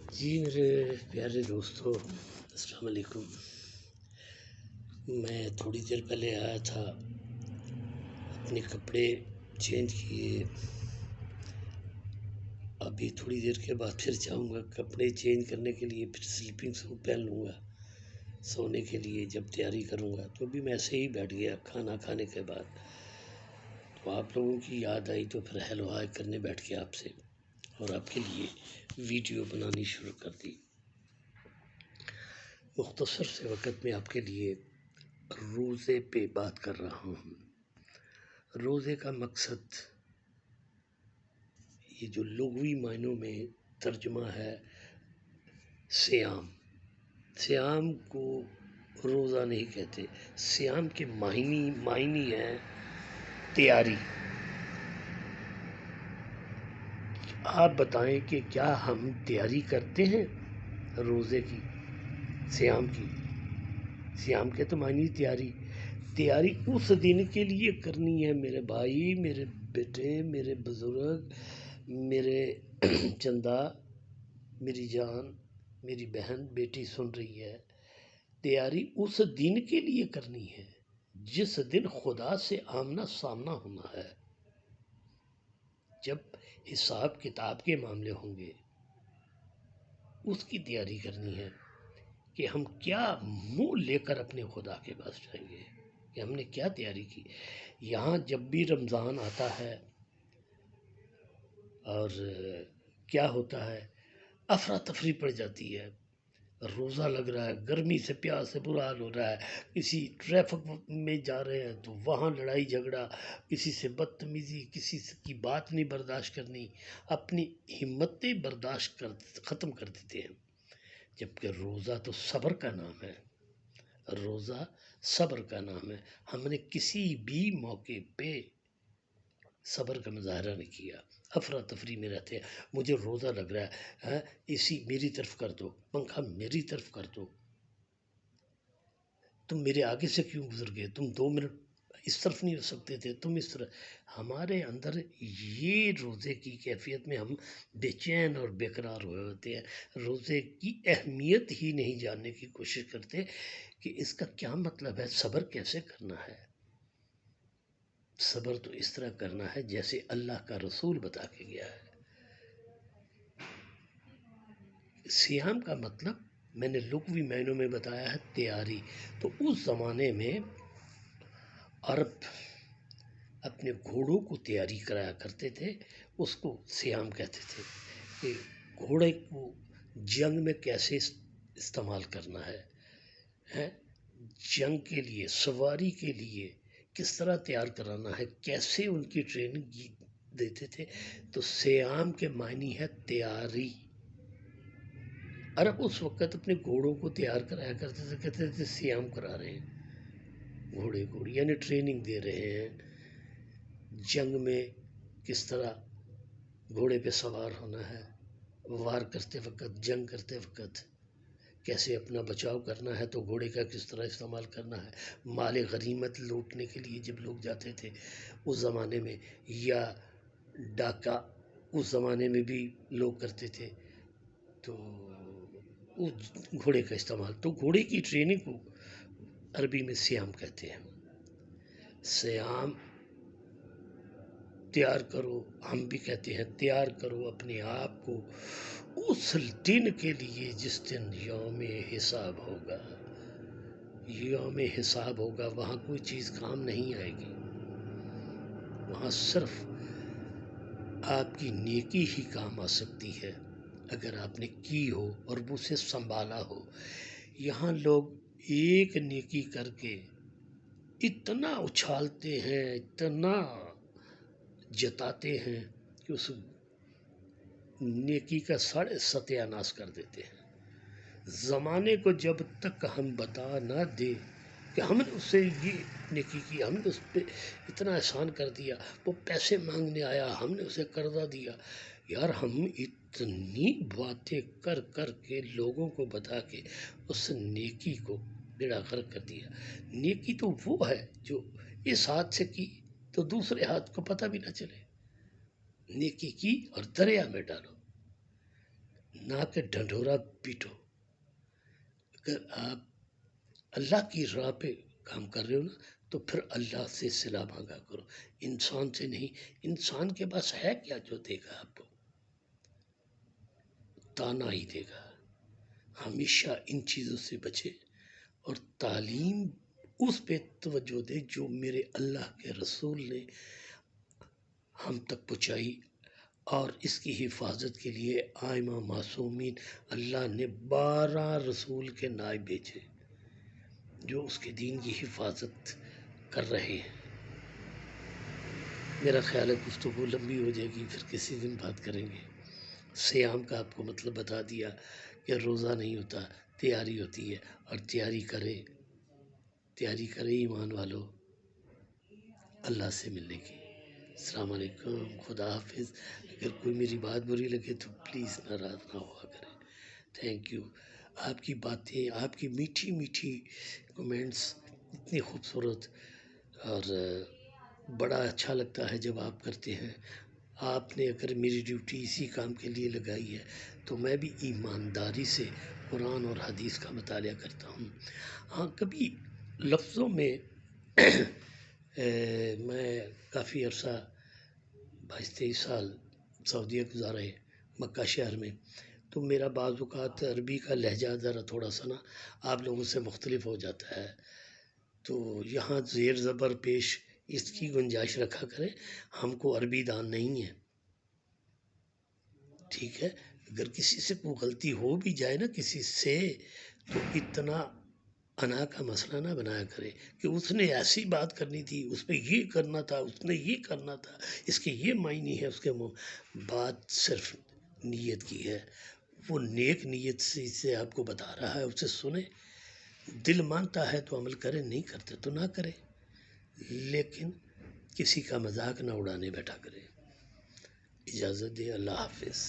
جی میرے پیارے دوستو، السلام علیکم۔ میں تھوڑی دیر پہلے آیا تھا، اپنے کپڑے چینج کیے، ابھی تھوڑی دیر کے بعد پھر جاؤں گا کپڑے چینج کرنے کے لیے، پھر سلیپنگ سوٹ پہن لوں گا سونے کے لیے جب تیاری کروں گا۔ تو ابھی میں ایسے ہی بیٹھ گیا کھانا کھانے کے بعد، تو آپ لوگوں کی یاد آئی تو پھر ہیلو ہائی کرنے بیٹھ گیا آپ سے، اور آپ کے لیے ویڈیو بنانی شروع کر دی۔ مختصر سے وقت میں آپ کے لیے روزے پہ بات کر رہا ہوں۔ روزے کا مقصد، یہ جو لغوی معنوں میں ترجمہ ہے صیام، صیام کو روزہ نہیں کہتے، صیام کے معنی ہیں تیاری۔ آپ بتائیں کہ کیا ہم تیاری کرتے ہیں روزے کی، صیام کی؟ صیام کے تو معنی تیاری اس دن کے لیے کرنی ہے۔ میرے بھائی، میرے بیٹے، میرے بزرگ، میرے چندہ، میری جان، میری بہن بیٹی سن رہی ہے، تیاری اس دن کے لیے کرنی ہے جس دن خدا سے آمنا سامنا ہونا ہے، جب حساب کتاب کے معاملے ہوں گے، اس کی تیاری کرنی ہے کہ ہم کیا منہ لے کر اپنے خدا کے پاس جائیں گے، کہ ہم نے کیا تیاری کی۔ یہاں جب بھی رمضان آتا ہے اور کیا ہوتا ہے، افراتفری پڑ جاتی ہے، روزہ لگ رہا ہے، گرمی سے پیاس سے برا حال ہو رہا ہے، کسی ٹریفک میں جا رہے ہیں تو وہاں لڑائی جھگڑا، کسی سے بدتمیزی، کسی کی بات نہیں برداشت کرنی، اپنی ہمتیں برداشت ختم کر دیتے ہیں۔ جبکہ روزہ تو صبر کا نام ہے، روزہ صبر کا نام ہے۔ ہم نے کسی بھی موقع پہ صبر کا مظاہرہ نہیں کیا، افراتفری میں رہتے ہیں۔ مجھے روزہ لگ رہا ہے، اسی میری طرف کر دو، پنکھا میری طرف کر دو، تم میرے آگے سے کیوں گزر گئے، تم 2 منٹ اس طرف نہیں ہو سکتے تھے، تم اس طرح۔ ہمارے اندر یہ روزے کی کیفیت میں ہم بے چین اور بے قرار ہوئے ہوتے ہیں، روزے کی اہمیت ہی نہیں جاننے کی کوشش کرتے کہ اس کا کیا مطلب ہے، صبر کیسے کرنا ہے۔ صبر تو اس طرح کرنا ہے جیسے اللہ کا رسول بتا کے گیا ہے۔ صیام کا مطلب میں نے لغوی معنوں میں بتایا ہے تیاری۔ تو اس زمانے میں عرب اپنے گھوڑوں کو تیاری کرایا کرتے تھے، اس کو صیام کہتے تھے، کہ گھوڑے کو جنگ میں کیسے استعمال کرنا ہے، جنگ کے لیے، سواری کے لیے کس طرح تیار کرانا ہے، کیسے ان کی ٹریننگ دیتے تھے۔ تو صیام کے معنی ہے تیاری۔ عرب اس وقت اپنے گھوڑوں کو تیار کرایا کرتے تھے، کہتے تھے صیام کرا رہے ہیں گھوڑے کو، یعنی ٹریننگ دے رہے ہیں، جنگ میں کس طرح گھوڑے پہ سوار ہونا ہے، وار کرتے وقت، جنگ کرتے وقت کیسے اپنا بچاؤ کرنا ہے، تو گھوڑے کا کس طرح استعمال کرنا ہے۔ مال غنیمت لوٹنے کے لیے جب لوگ جاتے تھے اس زمانے میں، یا ڈاکہ اس زمانے میں بھی لوگ کرتے تھے، تو اس گھوڑے کا استعمال، تو گھوڑے کی ٹریننگ کو عربی میں صیام کہتے ہیں۔ صیام تیار کرو، ہم بھی کہتے ہیں تیار کرو اپنے آپ کو اس دن کے لیے جس دن یوم حساب ہوگا۔ یوم حساب ہوگا، وہاں کوئی چیز کام نہیں آئے گی، وہاں صرف آپ کی نیکی ہی کام آ سکتی ہے، اگر آپ نے کی ہو اور اسے سنبھالا ہو۔ یہاں لوگ ایک نیکی کر کے اتنا اچھالتے ہیں، اتنا جتاتے ہیں کہ اس نیکی کا سارے ستیہ ناش کر دیتے ہیں۔ زمانے کو جب تک ہم بتا نہ دیں کہ ہم نے اس سے یہ نیکی کی، ہم نے اس پہ اتنا احسان کر دیا، وہ پیسے مانگنے آیا، ہم نے اسے قرضہ دیا، یار ہم اتنی باتیں کر کر کے لوگوں کو بتا کے اس نیکی کو بیڑا غرق کر دیا۔ نیکی تو وہ ہے جو اس ہاتھ سے کی تو دوسرے ہاتھ کو پتہ بھی نہ چلے، نیکی کی اور دریا میں ڈالو۔ نہ کہ ڈھنڈورا پیٹو۔ اگر آپ اللہ کی راہ پہ کام کر رہے ہو نا تو پھر اللہ سے صلہ مانگا کرو، انسان سے نہیں۔ انسان کے پاس ہے کیا جو دے گا آپ کو؟ تانا ہی دے گا۔ ہمیشہ ان چیزوں سے بچے اور تعلیم اس پہ توجہ دے جو میرے اللہ کے رسول نے ہم تک پہنچائی، اور اس کی حفاظت کے لیے آئمہ معصومین اللہ نے 12 رسول کے نائب بھیجے جو اس کے دین کی حفاظت کر رہے ہیں۔ میرا خیال ہے گفتگو لمبی ہو جائے گی، پھر کسی دن بات کریں گے۔ سیام کا آپ کو مطلب بتا دیا کہ روزہ نہیں ہوتا، تیاری ہوتی ہے، اور تیاری کرے ایمان والو اللہ سے ملنے کی۔ السلام علیکم، خدا حافظ۔ اگر کوئی میری بات بری لگے تو پلیز ناراض نہ ہوا کریں۔ Thank you. آپ کی باتیں، آپ کی میٹھی میٹھی کمنٹس اتنی خوبصورت، اور بڑا اچھا لگتا ہے جب آپ کرتے ہیں۔ آپ نے اگر میری ڈیوٹی اسی کام کے لیے لگائی ہے تو میں بھی ایمانداری سے قرآن اور حدیث کا مطالعہ کرتا ہوں۔ ہاں، کبھی لفظوں میں میں کافی عرصہ 22-23 سال سعودیہ گزارے مکہ شہر میں، تو میرا بعض اوقات عربی کا لہجہ ذرا تھوڑا سا نا آپ لوگوں سے مختلف ہو جاتا ہے، تو یہاں زیر زبر پیش اس کی گنجائش رکھا کریں۔ ہم کو عربی دان نہیں ہے، ٹھیک ہے؟ اگر کسی سے کوئی غلطی ہو بھی جائے نا کسی سے، تو اتنا انا کا مسئلہ نہ بنایا کرے کہ اس نے ایسی بات کرنی تھی، اس پہ یہ کرنا تھا، اس نے یہ کرنا تھا، اس کے یہ معنی ہے، اس کے بات صرف نیت کی ہے۔ وہ نیک نیت سے آپ کو بتا رہا ہے، اسے سنیں، دل مانتا ہے تو عمل کرے، نہیں کرتے تو نہ کرے، لیکن کسی کا مذاق نہ اڑانے بیٹھا کرے۔ اجازت دے، اللہ حافظ۔